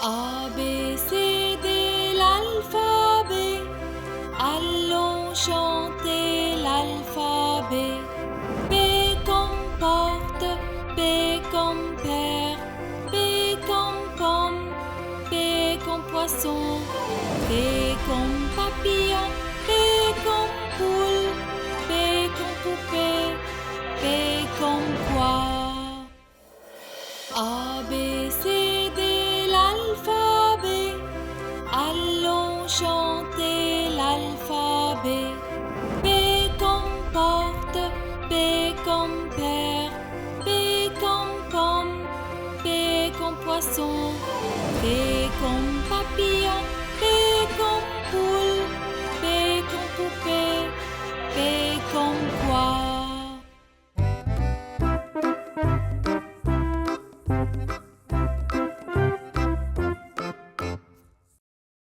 A, B, C, D, l'alphabet. Allons chanter l'alphabet. P comme porte, P comme père, P comme pomme, P comme poisson, P comme papillon, P comme poule, P comme poupée, P comme poire. A, B, C, D, l'alphabet. Allons chanter l'alphabet. P comme porte, P comme père, P comme pomme, P comme poisson, P comme